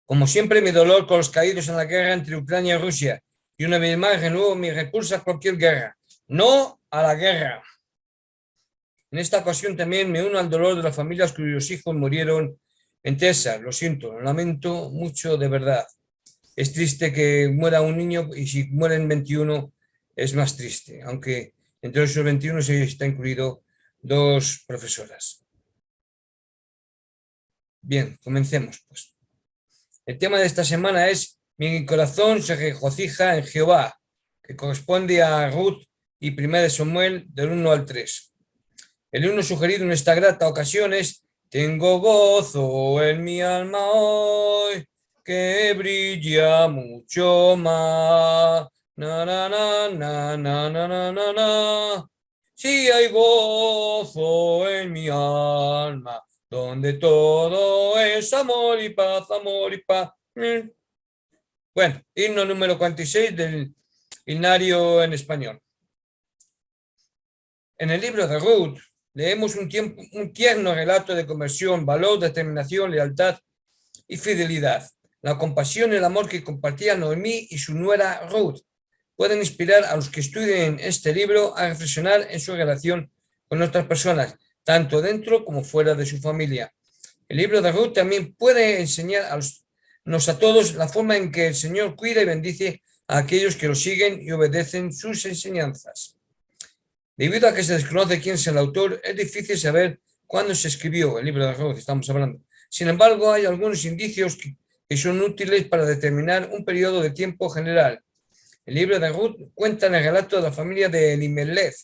Como siempre, mi dolor con los caídos en la guerra entre Ucrania y Rusia, y una vez más renuevo mi repulsa a cualquier guerra. No a la guerra. En esta ocasión también me uno al dolor de las familias cuyos hijos murieron en Texas. Lo siento, lo lamento mucho de verdad. Es triste que muera un niño y si mueren 21 es más triste, aunque entre esos 21 se está incluido 2 profesoras. Bien, comencemos pues. El tema de esta semana es mi corazón se regocija en Jehová, que corresponde a Ruth y 1 Samuel del 1 al 3. El himno sugerido en esta grata ocasión es: tengo gozo en mi alma hoy, que brilla mucho más. Na, na, na, na, na, na, na, na, na. Sí hay gozo en mi alma, donde todo es amor y paz, amor y paz. Bueno, himno número 46 del himnario en español. En el libro de Ruth leemos un tierno relato de conversión, valor, determinación, lealtad y fidelidad. La compasión y el amor que compartían Noemí y su nuera Ruth pueden inspirar a los que estudien este libro a reflexionar en su relación con otras personas, tanto dentro como fuera de su familia. El libro de Ruth también puede enseñar a todos la forma en que el Señor cuida y bendice a aquellos que lo siguen y obedecen sus enseñanzas. Debido a que se desconoce quién es el autor, es difícil saber cuándo se escribió el libro de Ruth, estamos hablando. Sin embargo, hay algunos indicios que son útiles para determinar un periodo de tiempo general. El libro de Ruth cuenta en el relato de la familia de Elimelech,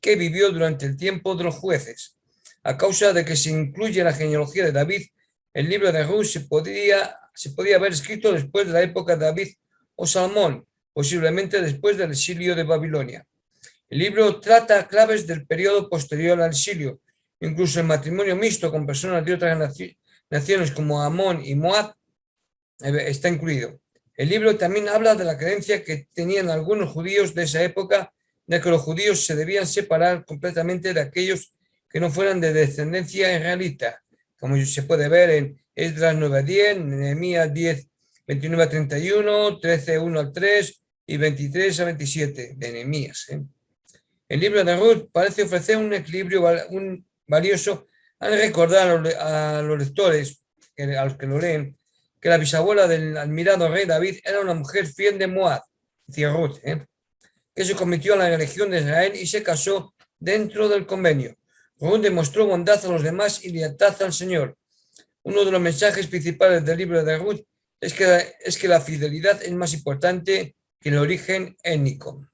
que vivió durante el tiempo de los jueces. A causa de que se incluye la genealogía de David, el libro de Ruth se podía haber escrito después de la época de David o Salomón, posiblemente después del exilio de Babilonia. El libro trata claves del periodo posterior al exilio, incluso el matrimonio mixto con personas de otras naciones como Amón y Moab está incluido. El libro también habla de la creencia que tenían algunos judíos de esa época de que los judíos se debían separar completamente de aquellos que no fueran de descendencia israelita, como se puede ver en Esdras 9-10, Nehemías 10, 29-31, 13-1 al 3 y 23-27 de Nehemías. El libro de Ruth parece ofrecer un equilibrio valioso al recordar a los lectores, a los que lo leen, que la bisabuela del admirado rey David era una mujer fiel de Moab, decía Ruth, que se convirtió a la religión de Israel y se casó dentro del convenio. Ruth demostró bondad a los demás y lealtad al Señor. Uno de los mensajes principales del libro de Ruth es que la fidelidad es más importante que el origen étnico.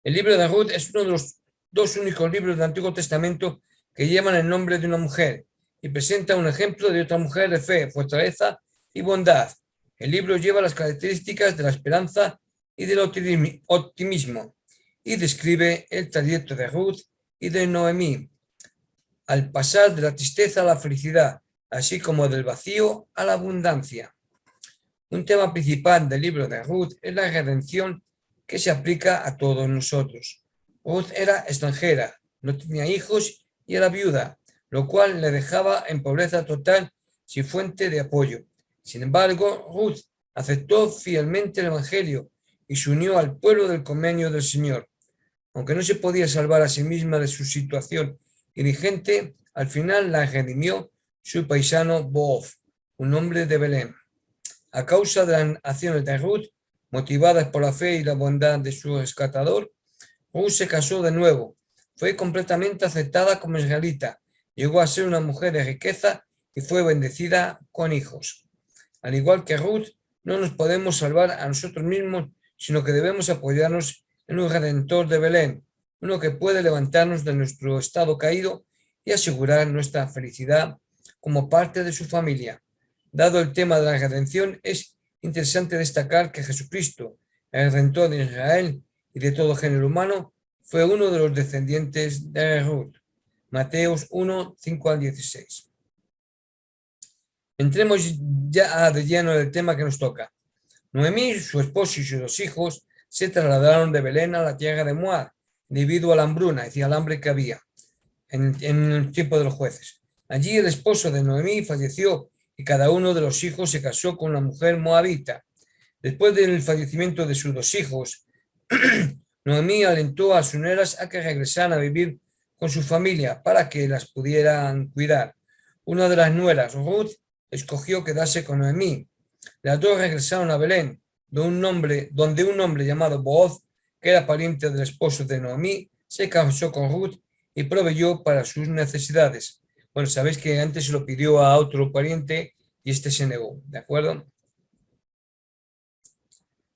El libro de Ruth es uno de los 2 únicos libros del Antiguo Testamento que llevan el nombre de una mujer y presenta un ejemplo de otra mujer de fe, fortaleza y bondad. El libro lleva las características de la esperanza y del optimismo y describe el trayecto de Ruth y de Noemí al pasar de la tristeza a la felicidad, así como del vacío a la abundancia. Un tema principal del libro de Ruth es la redención que se aplica a todos nosotros. Ruth era extranjera, no tenía hijos y era viuda, lo cual le dejaba en pobreza total sin fuente de apoyo. Sin embargo, Ruth aceptó fielmente el Evangelio y se unió al pueblo del convenio del Señor. Aunque no se podía salvar a sí misma de su situación indigente, al final la redimió su paisano Booz, un hombre de Belén. A causa de las acciones de Ruth, motivadas por la fe y la bondad de su rescatador, Ruth se casó de nuevo, fue completamente aceptada como israelita, llegó a ser una mujer de riqueza y fue bendecida con hijos. Al igual que Ruth, no nos podemos salvar a nosotros mismos, sino que debemos apoyarnos en un Redentor de Belén, uno que puede levantarnos de nuestro estado caído y asegurar nuestra felicidad como parte de su familia. Dado el tema de la redención, es interesante destacar que Jesucristo, el Redentor de Israel y de todo género humano, fue uno de los descendientes de Ruth. Mateos 1, 5 al 16. Entremos ya de lleno en el tema que nos toca. Noemí, su esposo y sus 2 hijos se trasladaron de Belén a la tierra de Moab, debido a la hambruna, es decir, al hambre que había en el tiempo de los jueces. Allí el esposo de Noemí falleció y cada uno de los hijos se casó con una mujer moabita. Después del fallecimiento de sus dos hijos, Noemí alentó a sus nueras a que regresaran a vivir con su familia para que las pudieran cuidar. Una de las nueras, Ruth, escogió quedarse con Noemí. Las dos regresaron a Belén, donde un hombre llamado Booz, que era pariente del esposo de Noemí, se casó con Ruth y proveyó para sus necesidades. Bueno, sabéis que antes se lo pidió a otro pariente y este se negó, ¿de acuerdo?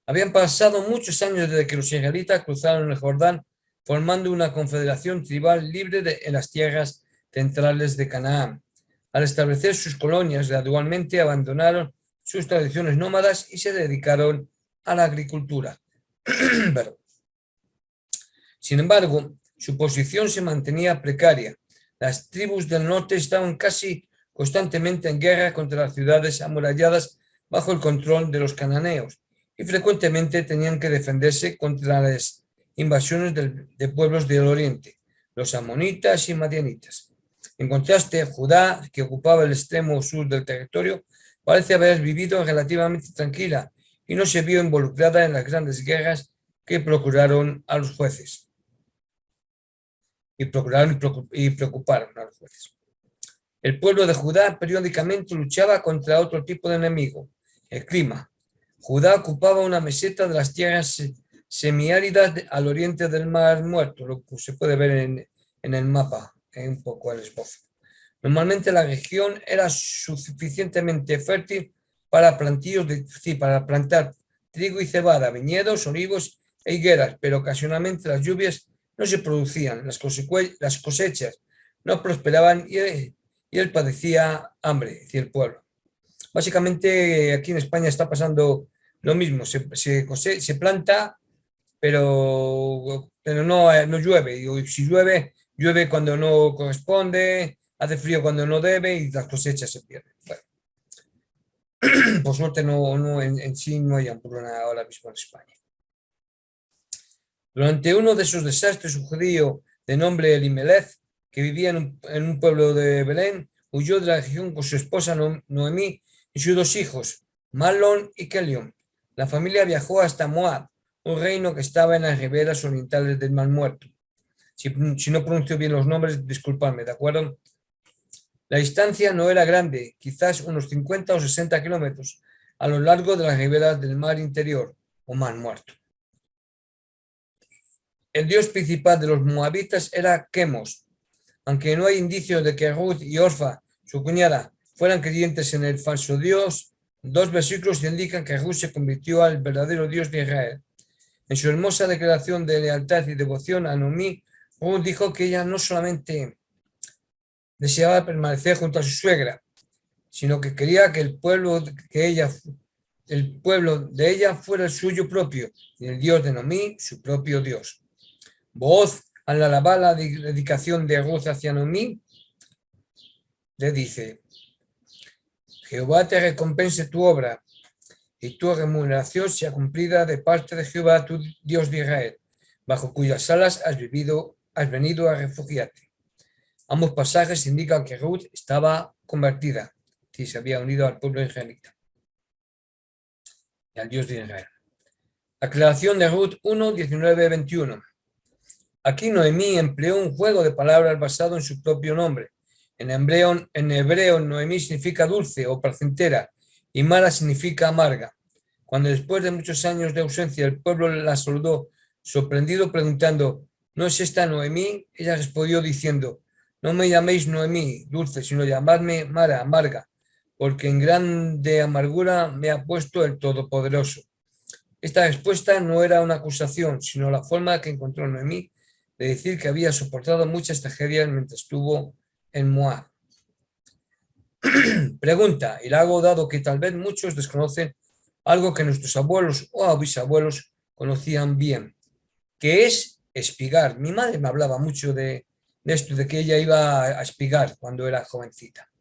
Habían pasado muchos años desde que los israelitas cruzaron el Jordán, formando una confederación tribal libre en las tierras centrales de Canaán. Al establecer sus colonias, gradualmente abandonaron sus tradiciones nómadas y se dedicaron a la agricultura. Sin embargo, su posición se mantenía precaria. Las tribus del norte estaban casi constantemente en guerra contra las ciudades amuralladas bajo el control de los cananeos y frecuentemente tenían que defenderse contra las invasiones de pueblos del oriente, los amonitas y madianitas. En contraste, Judá, que ocupaba el extremo sur del territorio, parece haber vivido relativamente tranquila y no se vio involucrada en las grandes guerras que procuraron a los jueces y preocuparon a los jueces. El pueblo de Judá periódicamente luchaba contra otro tipo de enemigo, el clima. Judá ocupaba una meseta de las tierras semiáridas al oriente del Mar Muerto, lo que se puede ver en el mapa, un poco el esbozo. Normalmente la región era suficientemente fértil para para plantar trigo y cebada, viñedos, olivos e higueras, pero ocasionalmente las lluvias no se producían, las cosechas no prosperaban y él padecía hambre, decía el pueblo. Básicamente aquí en España está pasando lo mismo, se planta, pero no llueve, y si llueve, llueve cuando no corresponde, hace frío cuando no debe y las cosechas se pierden. Bueno, por suerte en sí no hay hambruna ahora mismo en España. Durante uno de esos desastres, un judío de nombre Elimelech, que vivía en un pueblo de Belén, huyó de la región con su esposa Noemí y sus dos hijos, Mahlón y Kelión. La familia viajó hasta Moab, un reino que estaba en las riberas orientales del Mar Muerto. Si no pronuncio bien los nombres, disculpadme, ¿de acuerdo? La distancia no era grande, quizás unos 50 o 60 kilómetros a lo largo de las riberas del Mar Interior, o Mar Muerto. El dios principal de los moabitas era Quemos. Aunque no hay indicios de que Ruth y Orfa, su cuñada, fueran creyentes en el falso dios, dos versículos indican que Ruth se convirtió al verdadero Dios de Israel. En su hermosa declaración de lealtad y devoción a Noemí, Ruth dijo que ella no solamente deseaba permanecer junto a su suegra, sino que quería que el pueblo de ella fuera el suyo propio, y el Dios de Noemí, su propio Dios. Booz, al alabar la dedicación de Ruth hacia Noemí, le dice: Jehová te recompense tu obra y tu remuneración sea cumplida de parte de Jehová, tu Dios de Israel, bajo cuyas alas has venido a refugiarte. Ambos pasajes indican que Ruth estaba convertida y se había unido al pueblo israelita y al Dios de Israel. Aclaración de Ruth 1, 19, 21. Aquí Noemí empleó un juego de palabras basado en su propio nombre. En hebreo, Noemí significa dulce o placentera y Mara significa amarga. Cuando después de muchos años de ausencia el pueblo la saludó, sorprendido, preguntando: ¿no es esta Noemí? Ella respondió diciendo: no me llaméis Noemí, dulce, sino llamadme Mara, amarga, porque en grande amargura me ha puesto el Todopoderoso. Esta respuesta no era una acusación, sino la forma que encontró Noemí de decir que había soportado muchas tragedias mientras estuvo en Moab. Pregunta, y la hago dado que tal vez muchos desconocen algo que nuestros abuelos o bisabuelos conocían bien, que es espigar. Mi madre me hablaba mucho de esto, de que ella iba a espigar cuando era jovencita.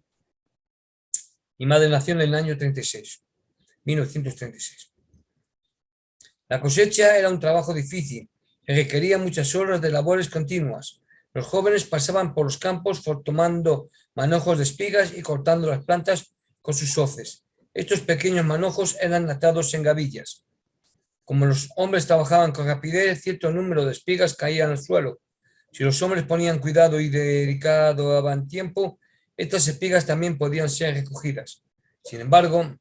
Mi madre nació en el año 1936. La cosecha era un trabajo difícil, que requería muchas horas de labores continuas. Los jóvenes pasaban por los campos tomando manojos de espigas y cortando las plantas con sus hoces. Estos pequeños manojos eran atados en gavillas. Como los hombres trabajaban con rapidez, cierto número de espigas caían al suelo. Si los hombres ponían cuidado y dedicaban tiempo, estas espigas también podían ser recogidas. Sin embargo,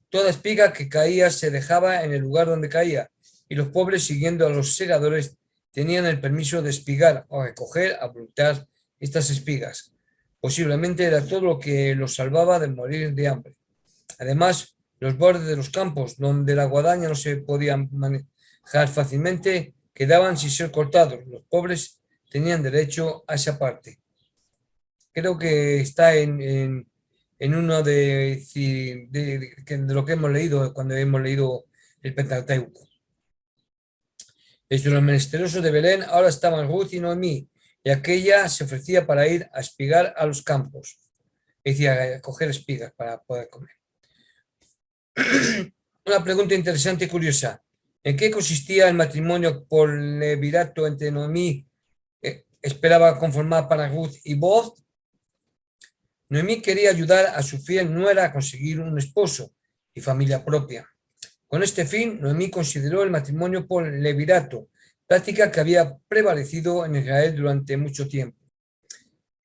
toda espiga que caía se dejaba en el lugar donde caía, y los pobres, siguiendo a los segadores, tenían el permiso de espigar o recoger a voluntad estas espigas. Posiblemente era todo lo que los salvaba de morir de hambre. Además, los bordes de los campos, donde la guadaña no se podía manejar fácilmente, quedaban sin ser cortados. Los pobres tenían derecho a esa parte. Creo que está en uno de lo que hemos leído cuando hemos leído el Pentateuco. Desde los menesterosos de Belén ahora estaban Ruth y Noemí, y aquella se ofrecía para ir a espigar a los campos, es decir, a coger espigas para poder comer. Una pregunta interesante y curiosa. ¿En qué consistía el matrimonio por levirato entre Noemí, esperaba conformar para Ruth y Boaz? Noemí quería ayudar a su fiel nuera a conseguir un esposo y familia propia. Con este fin, Noemí consideró el matrimonio por levirato, práctica que había prevalecido en Israel durante mucho tiempo.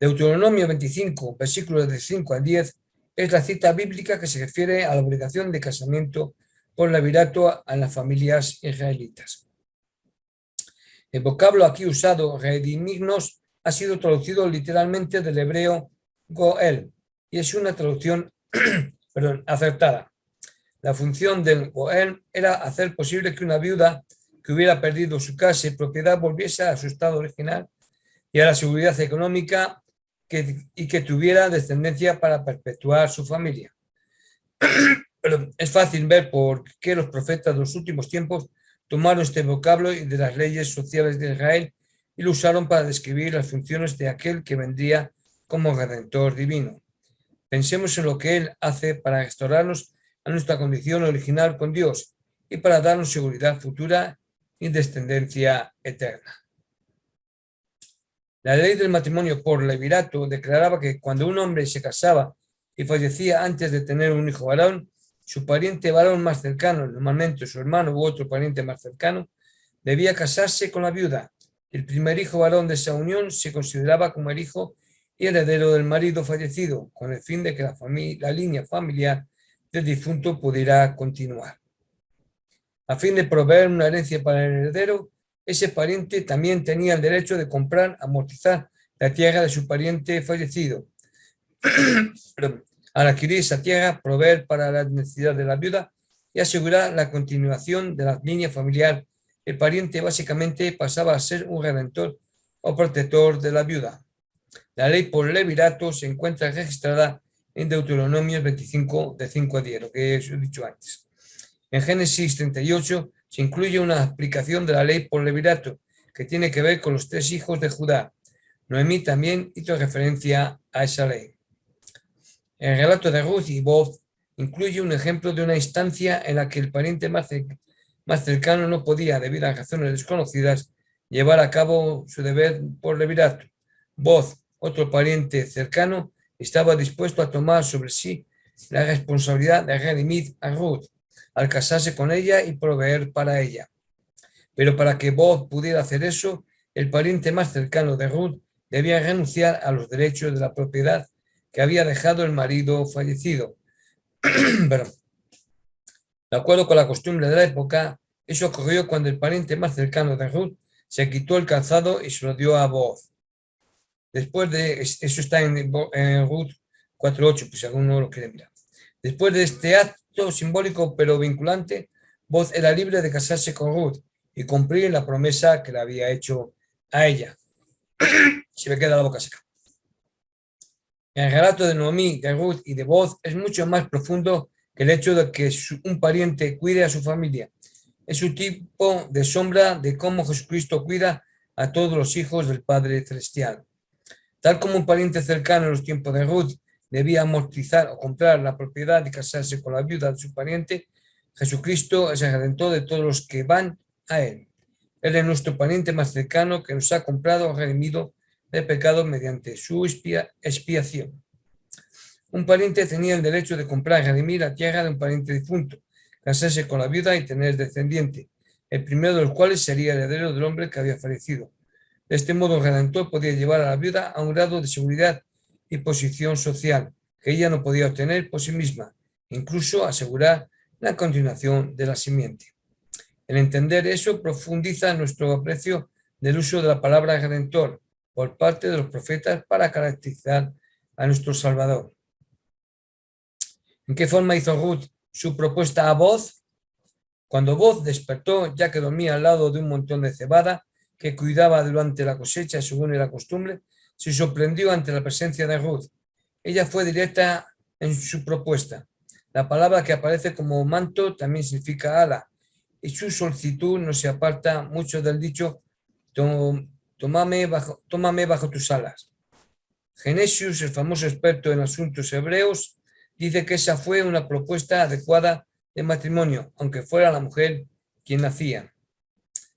Deuteronomio 25, versículos de 5 al 10, es la cita bíblica que se refiere a la obligación de casamiento por levirato a las familias israelitas. El vocablo aquí usado, redimirnos, ha sido traducido literalmente del hebreo goel, y es una traducción acertada. La función del goel era hacer posible que una viuda que hubiera perdido su casa y propiedad volviese a su estado original y a la seguridad económica y que tuviera descendencia para perpetuar su familia. Pero es fácil ver por qué los profetas de los últimos tiempos tomaron este vocablo y de las leyes sociales de Israel y lo usaron para describir las funciones de aquel que vendría como Redentor divino. Pensemos en lo que Él hace para restaurarnos a nuestra condición original con Dios y para darnos seguridad futura y descendencia eterna. La ley del matrimonio por levirato declaraba que cuando un hombre se casaba y fallecía antes de tener un hijo varón, su pariente varón más cercano, normalmente su hermano u otro pariente más cercano, debía casarse con la viuda. El primer hijo varón de esa unión se consideraba como el hijo y heredero del marido fallecido, con el fin de que la línea familiar del difunto pudiera continuar. A fin de proveer una herencia para el heredero, ese pariente también tenía el derecho de comprar, amortizar la tierra de su pariente fallecido. Al adquirir esa tierra, proveer para la necesidad de la viuda y asegurar la continuación de la línea familiar, el pariente básicamente pasaba a ser un redentor o protector de la viuda. La ley por levirato se encuentra registrada en Deuteronomio 25, de 5 a 10, lo que os he dicho antes. En Génesis 38 se incluye una explicación de la ley por levirato que tiene que ver con los 3 hijos de Judá. Noemí también hizo referencia a esa ley. El relato de Ruth y Boaz incluye un ejemplo de una instancia en la que el pariente más cercano no podía, debido a razones desconocidas, llevar a cabo su deber por levirato. Boaz, otro pariente cercano, estaba dispuesto a tomar sobre sí la responsabilidad de redimir a Ruth al casarse con ella y proveer para ella. Pero para que Boaz pudiera hacer eso, el pariente más cercano de Ruth debía renunciar a los derechos de la propiedad que había dejado el marido fallecido. De acuerdo con la costumbre de la época, eso ocurrió cuando el pariente más cercano de Ruth se quitó el calzado y se lo dio a Boaz. Después de eso está en Ruth 4:8, pues si alguno lo quiere mirar. Después de este acto simbólico pero vinculante, Boaz era libre de casarse con Ruth y cumplir la promesa que le había hecho a ella. Se me queda la boca seca. El relato de Noemí, de Ruth y de Boaz es mucho más profundo que el hecho de que un pariente cuide a su familia. Es un tipo de sombra de cómo Jesucristo cuida a todos los hijos del Padre Celestial. Tal como un pariente cercano en los tiempos de Ruth debía amortizar o comprar la propiedad y casarse con la viuda de su pariente, Jesucristo es el redentor de todos los que van a Él. Él es nuestro pariente más cercano que nos ha comprado o redimido del pecado mediante su expiación. Un pariente tenía el derecho de comprar y redimir la tierra de un pariente difunto, casarse con la viuda y tener descendiente, el primero de los cuales sería heredero del hombre que había fallecido. De este modo, el redentor podía llevar a la viuda a un grado de seguridad y posición social que ella no podía obtener por sí misma, incluso asegurar la continuación de la simiente. El entender eso profundiza nuestro aprecio del uso de la palabra redentor por parte de los profetas para caracterizar a nuestro Salvador. ¿En qué forma hizo Ruth su propuesta a Booz? Cuando Booz despertó, ya que dormía al lado de un montón de cebada que cuidaba durante la cosecha según era costumbre, se sorprendió ante la presencia de Ruth. Ella fue directa en su propuesta. La palabra que aparece como manto también significa ala, y su solicitud no se aparta mucho del dicho tómame bajo tus alas. Genesius, el famoso experto en asuntos hebreos, dice que esa fue una propuesta adecuada de matrimonio, aunque fuera la mujer quien la hacía.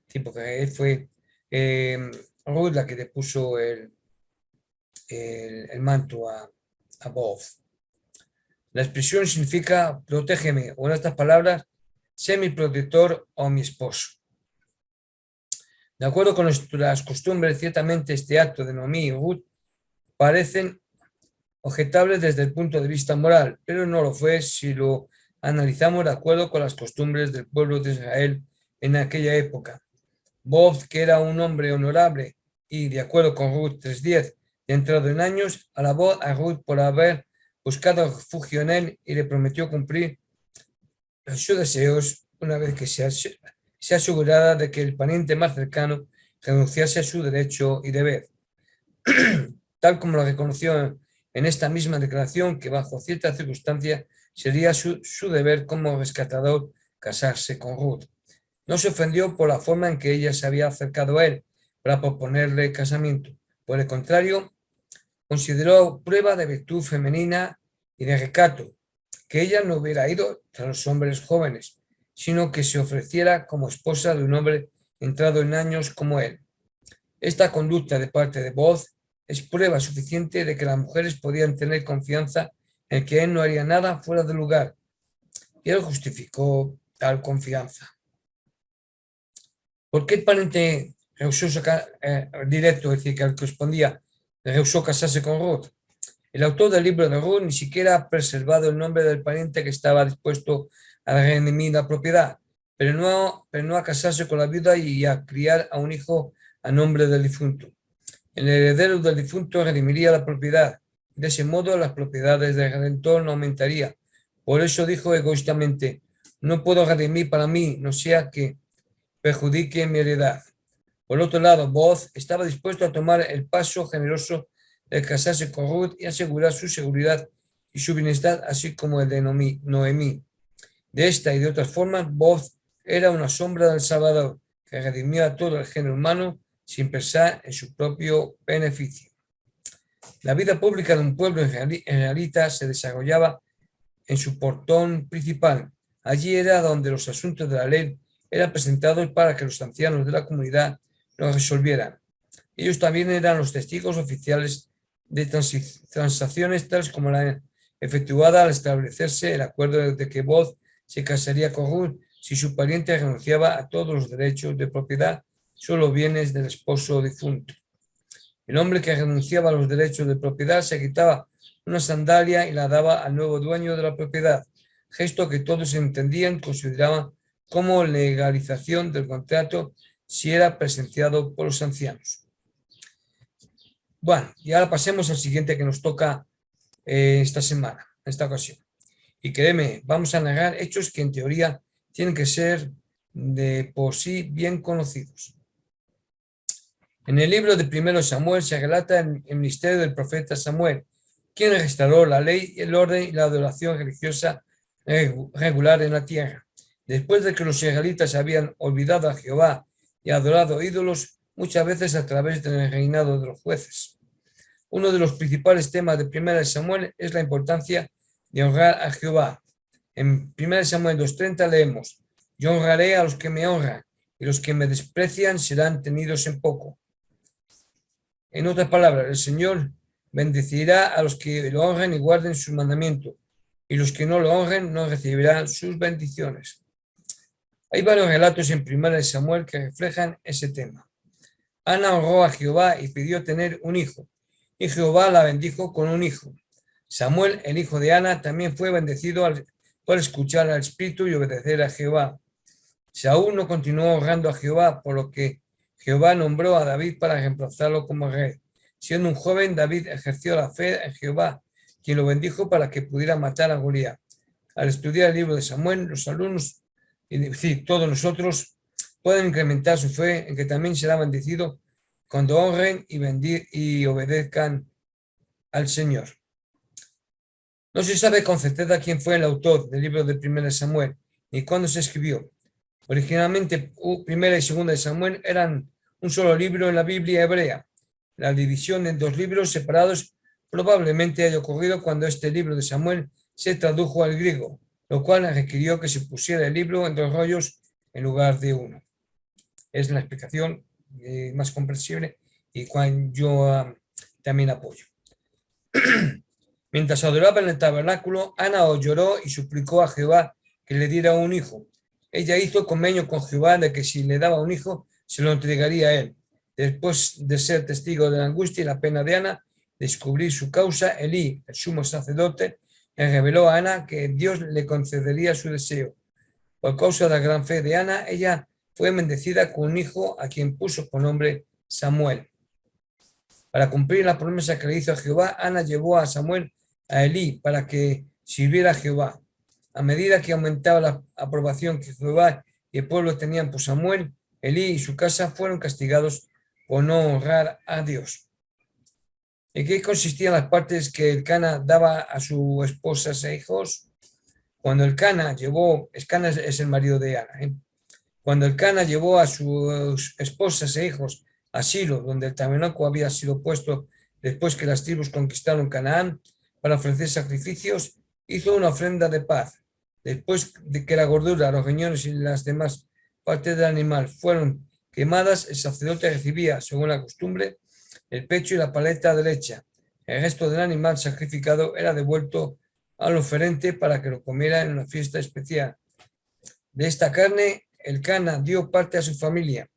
Sí, porque fue Ruth la que le puso el manto a Booz. La expresión significa protégeme, o en estas palabras, sé mi protector o mi esposo. De acuerdo con nuestras costumbres, ciertamente este acto de Noemí y Ruth parecen objetables desde el punto de vista moral, pero no lo fue si lo analizamos de acuerdo con las costumbres del pueblo de Israel en aquella época. Booz, que era un hombre honorable y, de acuerdo con Ruth 3:10, de entrado en años, alabó a Ruth por haber buscado refugio en él y le prometió cumplir sus deseos una vez que se asegurara de que el pariente más cercano renunciase a su derecho y deber. Tal como lo reconoció en esta misma declaración, que bajo ciertas circunstancias sería su deber como rescatador casarse con Ruth. No se ofendió por la forma en que ella se había acercado a él para proponerle casamiento. Por el contrario, consideró prueba de virtud femenina y de recato que ella no hubiera ido tras los hombres jóvenes, sino que se ofreciera como esposa de un hombre entrado en años como él. Esta conducta de parte de Booz es prueba suficiente de que las mujeres podían tener confianza en que él no haría nada fuera de lugar, y él justificó tal confianza. ¿Por qué el pariente rehusó directo, es decir, que correspondía, rehusó casarse con Ruth? El autor del libro de Ruth ni siquiera ha preservado el nombre del pariente que estaba dispuesto a redimir la propiedad, pero no a casarse con la viuda y a criar a un hijo a nombre del difunto. El heredero del difunto redimiría la propiedad. De ese modo, las propiedades del redentor no aumentarían. Por eso dijo egoístamente: no puedo redimir para mí, no sea que perjudique mi heredad. Por otro lado, Booz estaba dispuesto a tomar el paso generoso de casarse con Ruth y asegurar su seguridad y su bienestar, así como el de Noemí. De esta y de otras formas, Booz era una sombra del Salvador, que redimió a todo el género humano sin pensar en su propio beneficio. La vida pública de un pueblo israelita se desarrollaba en su portón principal. Allí era donde los asuntos de la ley eran presentados para que los ancianos de la comunidad los resolvieran. Ellos también eran los testigos oficiales de transacciones tales como la efectuada al establecerse el acuerdo de que Booz se casaría con Ruth si su pariente renunciaba a todos los derechos de propiedad, solo bienes del esposo difunto. El hombre que renunciaba a los derechos de propiedad se quitaba una sandalia y la daba al nuevo dueño de la propiedad, gesto que todos entendían y consideraban como legalización del contrato si era presenciado por los ancianos. Bueno, y ahora pasemos al siguiente que nos toca esta semana, esta ocasión. Y créeme, vamos a narrar hechos que en teoría tienen que ser de por sí bien conocidos. En el libro de 1 Samuel se relata el ministerio del profeta Samuel, quien restauró la ley, el orden y la adoración religiosa regular en la tierra. Después de que los israelitas habían olvidado a Jehová y adorado ídolos, muchas veces a través del reinado de los jueces. Uno de los principales temas de 1 Samuel es la importancia de honrar a Jehová. En 1 Samuel 2:30 leemos: yo honraré a los que me honran, y los que me desprecian serán tenidos en poco. En otras palabras, el Señor bendecirá a los que lo honren y guarden su mandamiento, y los que no lo honren no recibirán sus bendiciones. Hay varios relatos en 1 Samuel que reflejan ese tema. Ana honró a Jehová y pidió tener un hijo, y Jehová la bendijo con un hijo. Samuel, el hijo de Ana, también fue bendecido por escuchar al Espíritu y obedecer a Jehová. Saúl no continuó honrando a Jehová, por lo que Jehová nombró a David para reemplazarlo como rey. Siendo un joven, David ejerció la fe en Jehová, quien lo bendijo para que pudiera matar a Goliat. Al estudiar el libro de Samuel, los alumnos, es decir, todos nosotros, pueden incrementar su fe en que también será bendecido cuando honren y obedezcan al Señor. No se sabe con certeza quién fue el autor del libro de 1 Samuel ni cuándo se escribió. Originalmente, 1 y 2 Samuel eran un solo libro en la Biblia hebrea. La división en dos libros separados probablemente haya ocurrido cuando este libro de Samuel se tradujo al griego, lo cual requirió que se pusiera el libro en dos rollos en lugar de uno. Es la explicación más comprensible y cual yo también apoyo. Mientras adoraba en el tabernáculo, Ana lloró y suplicó a Jehová que le diera un hijo. Ella hizo convenio con Jehová de que si le daba un hijo, se lo entregaría a él. Después de ser testigo de la angustia y la pena de Ana, descubrir su causa, Elí, el sumo sacerdote, le reveló a Ana que Dios le concedería su deseo. Por causa de la gran fe de Ana, ella fue bendecida con un hijo a quien puso por nombre Samuel. Para cumplir la promesa que le hizo a Jehová, Ana llevó a Samuel a Elí para que sirviera a Jehová. A medida que aumentaba la aprobación que Jehová y el pueblo tenían por Samuel, Elí y su casa fueron castigados por no honrar a Dios. ¿En qué consistían las partes que Elcana daba a sus esposas e hijos? Cuando Elcana es el marido de Ana, Cuando Elcana llevó a sus esposas e hijos a Silo, donde el tabernáculo había sido puesto después que las tribus conquistaron Canaán, para ofrecer sacrificios, hizo una ofrenda de paz. Después de que la gordura, los riñones y las demás partes del animal fueron quemadas, el sacerdote recibía, según la costumbre, el pecho y la paleta derecha. El resto del animal sacrificado era devuelto al oferente para que lo comiera en una fiesta especial. De esta carne, Elcana dio parte a su familia.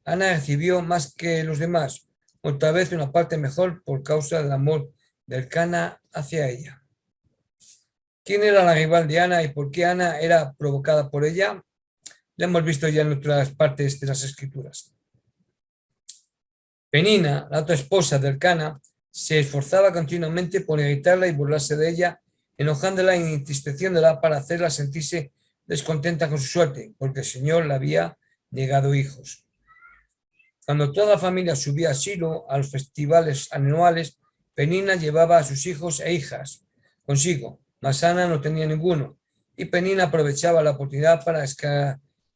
Ana recibió más que los demás, otra vez una parte mejor por causa del amor de Elcana hacia ella. ¿Quién era la rival de Ana y por qué Ana era provocada por ella? Lo hemos visto ya en otras partes de las Escrituras. Penina, la otra esposa de Elcana, se esforzaba continuamente por irritarla y burlarse de ella, enojándola y entristeciéndola para hacerla sentirse descontenta con su suerte, porque el Señor le había negado hijos. Cuando toda la familia subía a Silo a los festivales anuales, Penina llevaba a sus hijos e hijas consigo, mas Ana no tenía ninguno, y Penina aprovechaba la oportunidad para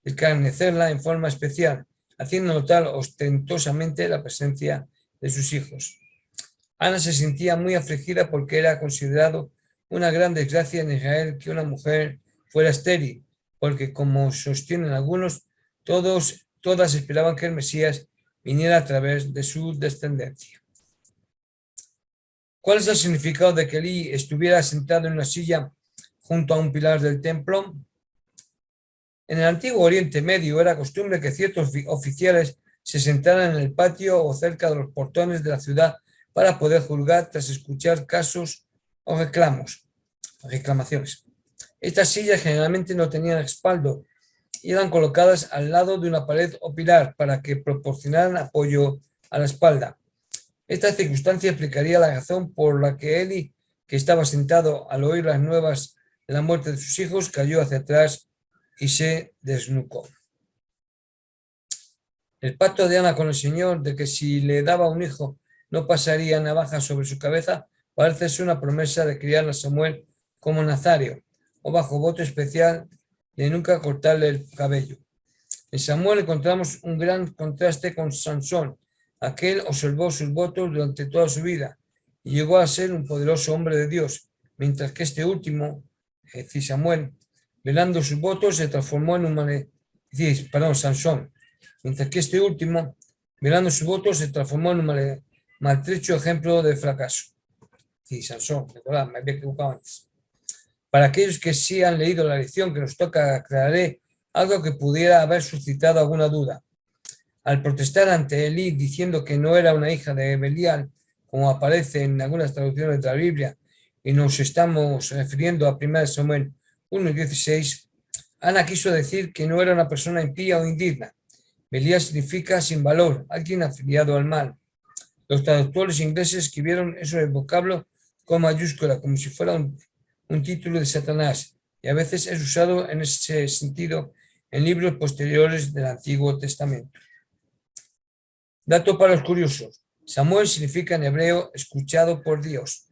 escarnecerla en forma especial, haciendo notar ostentosamente la presencia de sus hijos. Ana se sentía muy afligida porque era considerado una gran desgracia en Israel que una mujer fuera estéril, porque como sostienen algunos, todas esperaban que el Mesías viniera a través de su descendencia. ¿Cuál es el significado de que Elí estuviera sentado en una silla junto a un pilar del templo? En el antiguo Oriente Medio era costumbre que ciertos oficiales se sentaran en el patio o cerca de los portones de la ciudad para poder juzgar tras escuchar casos o reclamaciones. Estas sillas generalmente no tenían respaldo y eran colocadas al lado de una pared o pilar para que proporcionaran apoyo a la espalda. Esta circunstancia explicaría la razón por la que Eli, que estaba sentado al oír las nuevas de la muerte de sus hijos, cayó hacia atrás y se desnucó. El pacto de Ana con el Señor de que si le daba un hijo no pasaría navaja sobre su cabeza parece ser una promesa de criar a Samuel como nazario o bajo voto especial de nunca cortarle el cabello. En Samuel encontramos un gran contraste con Sansón. Aquel observó sus votos durante toda su vida y llegó a ser un poderoso hombre de Dios, mientras que este último, es decir, Samuel, velando sus votos, se transformó en un Sansón, mientras que este último, velando sus votos, se transformó en un maltrecho ejemplo de fracaso. Sí, Sansón, recordad, me había equivocado antes. Para aquellos que sí han leído la lección que nos toca, aclararé algo que pudiera haber suscitado alguna duda. Al protestar ante Elí diciendo que no era una hija de Belial, como aparece en algunas traducciones de la Biblia, y nos estamos refiriendo a 1 Samuel 1:16, Ana quiso decir que no era una persona impía o indigna. Belial significa sin valor, alguien afiliado al mal. Los traductores ingleses escribieron ese vocablo con mayúscula, como si fuera un título de Satanás, y a veces es usado en ese sentido en libros posteriores del Antiguo Testamento. Dato para los curiosos. Samuel significa en hebreo escuchado por Dios.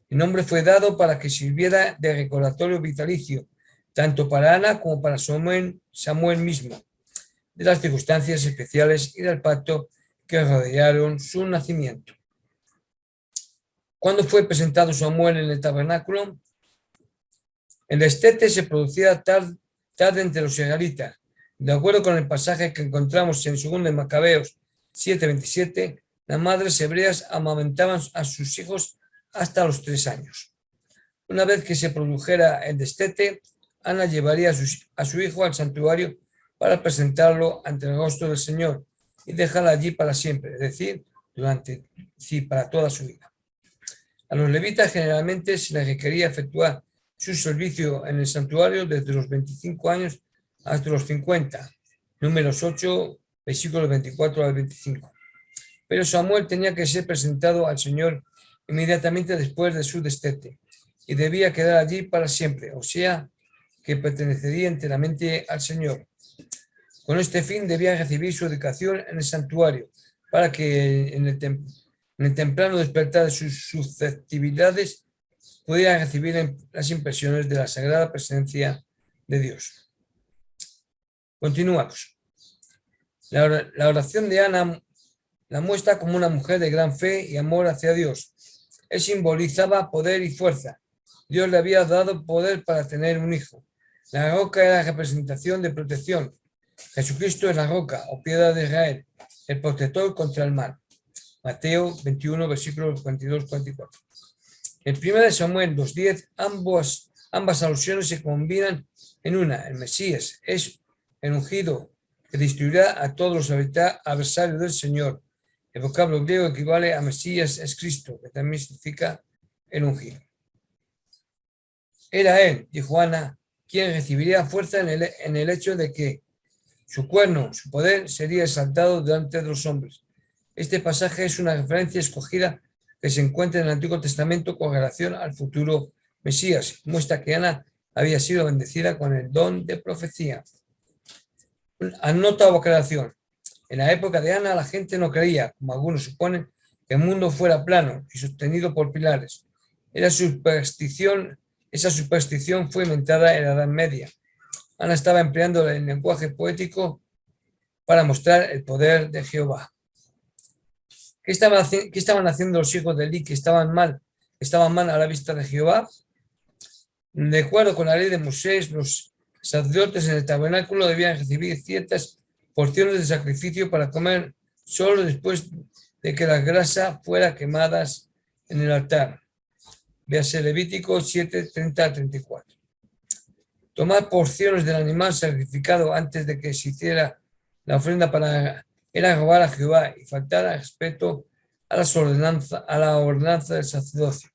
El nombre fue dado para que sirviera de recordatorio vitalicio, tanto para Ana como para Samuel mismo, de las circunstancias especiales y del pacto que rodearon su nacimiento. ¿Cuándo fue presentado Samuel en el tabernáculo? El destete se producía tarde entre los israelitas. De acuerdo con el pasaje que encontramos en 2 de Macabeos 7:27, las madres hebreas amamentaban a sus hijos hasta los 3 años. Una vez que se produjera el destete, Ana llevaría a su hijo al santuario para presentarlo ante el rostro del Señor y dejarlo allí para siempre, es decir, para toda su vida. A los levitas generalmente se les requería efectuar su servicio en el santuario desde los 25 años hasta los 50, Números 8, versículos 24 al 25. Pero Samuel tenía que ser presentado al Señor inmediatamente después de su destete y debía quedar allí para siempre, o sea, que pertenecería enteramente al Señor. Con este fin debía recibir su educación en el santuario, para que en el temprano despertar de sus susceptibilidades pudiera recibir las impresiones de la sagrada presencia de Dios. Continuamos. La oración de Ana la muestra como una mujer de gran fe y amor hacia Dios. Él simbolizaba poder y fuerza. Dios le había dado poder para tener un hijo. La roca era la representación de protección. Jesucristo es la roca o piedra de Israel, el protector contra el mal. Mateo 21, versículos 42-44. En 1 Samuel 2:10, ambas alusiones se combinan en una. El Mesías es el ungido que destruirá a todos los adversarios del Señor. El vocablo griego equivale a Mesías es Cristo, que también significa el ungido. Era él, dijo Ana, quien recibiría fuerza en el hecho de que su cuerno, su poder, sería exaltado delante de los hombres. Este pasaje es una referencia escogida que se encuentra en el Antiguo Testamento con relación al futuro Mesías. Muestra que Ana había sido bendecida con el don de profecía. Anota o aclaración. En la época de Ana la gente no creía, como algunos suponen, que el mundo fuera plano y sostenido por pilares. Esa superstición fue inventada en la Edad Media. Ana estaba empleando el lenguaje poético para mostrar el poder de Jehová. ¿Qué estaban haciendo los hijos de Elí que estaban mal a la vista de Jehová? De acuerdo con la ley de Moisés, los sacerdotes en el tabernáculo debían recibir ciertas porciones de sacrificio para comer solo después de que la grasa fuera quemadas en el altar. Véase Levítico 7:30-34. Tomar porciones del animal sacrificado antes de que se hiciera la ofrenda era robar a Jehová y faltar al respeto a la ordenanza del sacerdocio.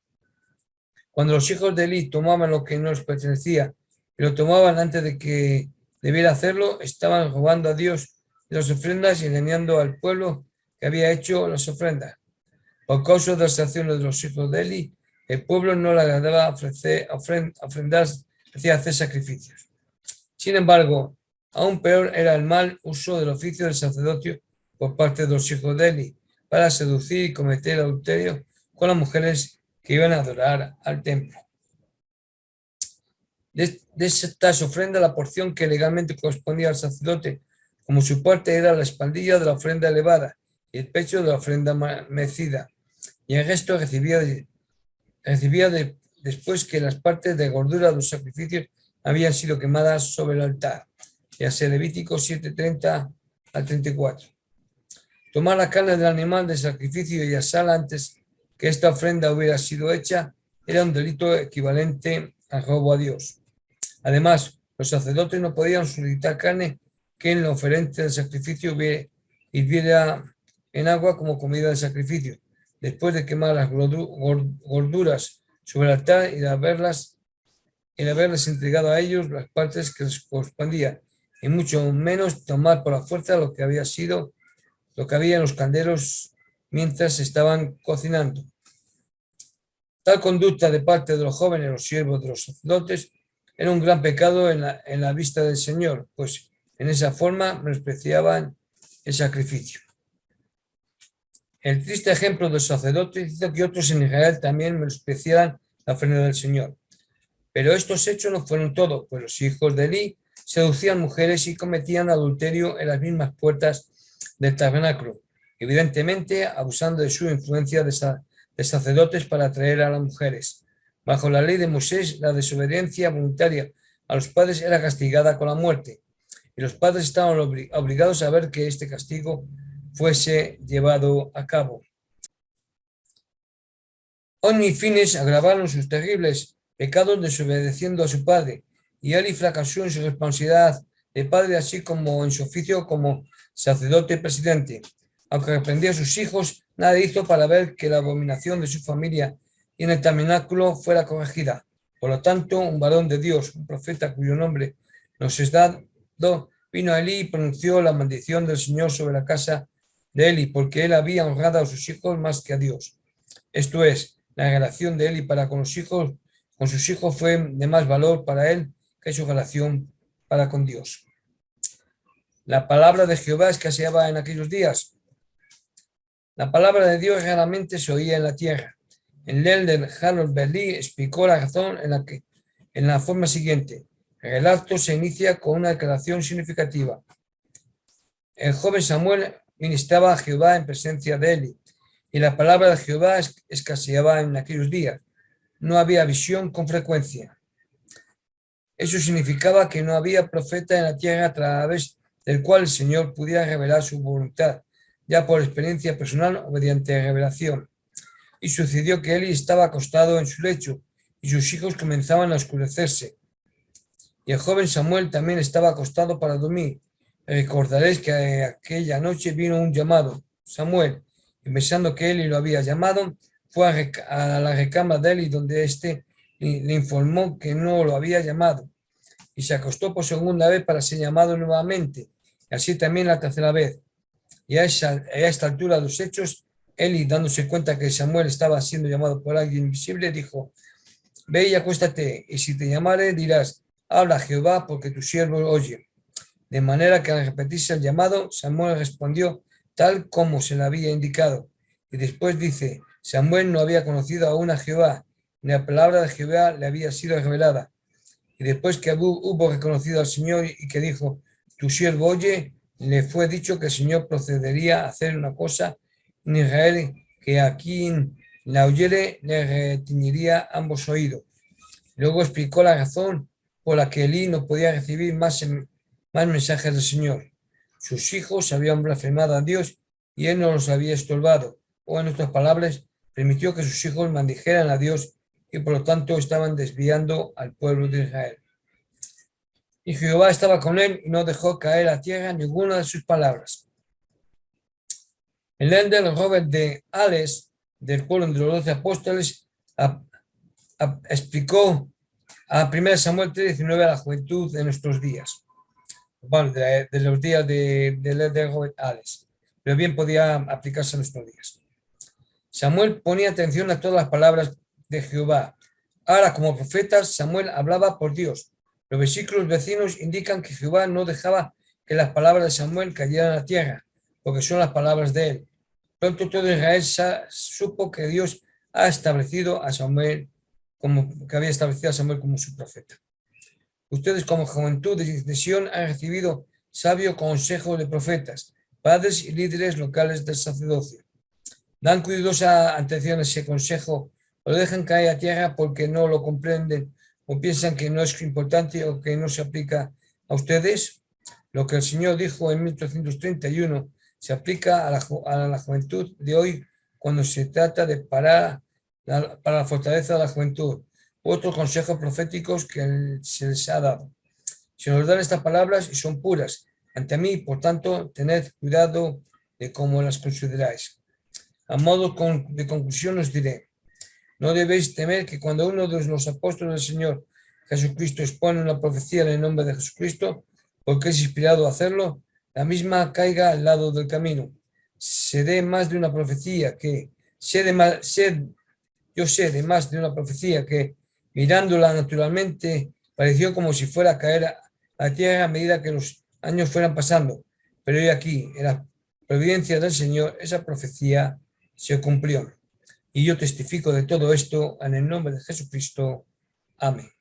Cuando los hijos de Elí tomaban lo que no les pertenecía y lo tomaban antes de que debiera hacerlo, estaban robando a Dios las ofrendas y engañando al pueblo que había hecho las ofrendas. Por causa de las acciones de los hijos de Elí, el pueblo no le agradaba ofrendar, hacer sacrificios. Sin embargo, aún peor era el mal uso del oficio del sacerdocio por parte de los hijos de Elí para seducir y cometer adulterio con las mujeres que iban a adorar al templo. De estas ofrendas, la porción que legalmente correspondía al sacerdote como su parte era la espaldilla de la ofrenda elevada y el pecho de la ofrenda mecida, y el resto recibía después que las partes de gordura de los sacrificios habían sido quemadas sobre el altar. Ya sea Levítico 7:30-34. Tomar la carne del animal de sacrificio y asarla antes que esta ofrenda hubiera sido hecha era un delito equivalente al robo a Dios. Además, los sacerdotes no podían solicitar carne que en la oferente del sacrificio hirviera en agua como comida de sacrificio, después de quemar las gorduras sobre el altar y de haberles entregado a ellos las partes que les correspondían, y mucho menos tomar por la fuerza lo que había en los canderos mientras estaban cocinando. Tal conducta de parte de los jóvenes, los siervos de los sacerdotes, era un gran pecado en la vista del Señor, pues en esa forma menospreciaban el sacrificio. El triste ejemplo de los sacerdotes hizo que otros en Israel también menospreciaran la ofrenda del Señor. Pero estos hechos no fueron todo, pues los hijos de Elí seducían mujeres y cometían adulterio en las mismas puertas del tabernáculo, evidentemente abusando de su influencia de sacerdotes para atraer a las mujeres. Bajo la ley de Moisés, la desobediencia voluntaria a los padres era castigada con la muerte, y los padres estaban obligados a ver que este castigo fuese llevado a cabo. Oni y Fines agravaron sus terribles pecados desobedeciendo a su padre, y Eli fracasó en su responsabilidad de padre, así como en su oficio como sacerdote presidente. Aunque reprendía a sus hijos, nada hizo para ver que la abominación de su familia y en el tabernáculo fuera corregida. Por lo tanto, un varón de Dios, un profeta cuyo nombre nos es dado, vino a Eli y pronunció la maldición del Señor sobre la casa de Eli, porque él había honrado a sus hijos más que a Dios. Esto es, la relación de Eli para con sus hijos fue de más valor para él que su relación para con Dios. La palabra de Jehová escaseaba en aquellos días. La palabra de Dios raramente se oía en la tierra. El líder Harold Berlí explicó la razón en la forma siguiente. El relato se inicia con una declaración significativa. El joven Samuel ministraba a Jehová en presencia de Eli, y la palabra de Jehová escaseaba en aquellos días. No había visión con frecuencia. Eso significaba que no había profeta en la tierra a través del cual el Señor pudiera revelar su voluntad, ya por experiencia personal o mediante revelación. Y sucedió que Eli estaba acostado en su lecho, y sus hijos comenzaban a oscurecerse. Y el joven Samuel también estaba acostado para dormir. Recordaréis que aquella noche vino un llamado, Samuel, y pensando que Eli lo había llamado, fue a la recámara de Eli, donde éste le informó que no lo había llamado, y se acostó por segunda vez para ser llamado nuevamente, y así también la tercera vez. Y a esta altura de los hechos, Eli, dándose cuenta que Samuel estaba siendo llamado por alguien invisible, dijo: ve y acuéstate, y si te llamare dirás: habla Jehová, porque tu siervo oye. De manera que al repetirse el llamado, Samuel respondió tal como se le había indicado. Y después dice: Samuel no había conocido aún a Jehová, ni la palabra de Jehová le había sido revelada. Y después que hubo reconocido al Señor y que dijo: tu siervo oye, le fue dicho que el Señor procedería a hacer una cosa en Israel, que a quien la oyere le retiñiría ambos oídos. Luego explicó la razón por la que Elí no podía recibir más mensajes del Señor. Sus hijos habían blasfemado a Dios y él no los había estorbado, o en otras palabras, permitió que sus hijos maldijeran a Dios y por lo tanto estaban desviando al pueblo de Israel. Y Jehová estaba con él y no dejó caer a tierra ninguna de sus palabras. El líder Robert de Ales, del pueblo de los 12 apóstoles, explicó a 1 Samuel 3:19 a la juventud de nuestros días. Bueno, de los días de Robert Ales, pero bien podía aplicarse a nuestros días. Samuel ponía atención a todas las palabras de Jehová. Ahora, como profeta, Samuel hablaba por Dios. Los versículos vecinos indican que Jehová no dejaba que las palabras de Samuel cayeran a la tierra, porque son las palabras de él. Pronto todo Israel supo que Dios ha establecido a Samuel que había establecido a Samuel como su profeta. Ustedes como juventud de Sion han recibido sabio consejo de profetas, padres y líderes locales del sacerdocio. Dan cuidadosa atención a ese consejo o lo dejan caer a tierra porque no lo comprenden o piensan que no es importante o que no se aplica a ustedes. Lo que el Señor dijo en 1831 se aplica a la juventud de hoy cuando se trata de para la fortaleza de la juventud, otros consejos proféticos que se les ha dado. Se nos dan estas palabras y son puras ante mí, por tanto, tened cuidado de cómo las consideráis. A modo de conclusión os diré, no debéis temer que cuando uno de los apóstoles del Señor Jesucristo expone una profecía en el nombre de Jesucristo, porque es inspirado a hacerlo, la misma caiga al lado del camino. Sé de más de una profecía que, yo sé de más de una profecía que, mirándola naturalmente, pareció como si fuera a caer a la tierra a medida que los años fueran pasando. Pero hoy aquí, en la providencia del Señor, esa profecía se cumplió. Y yo testifico de todo esto en el nombre de Jesucristo. Amén.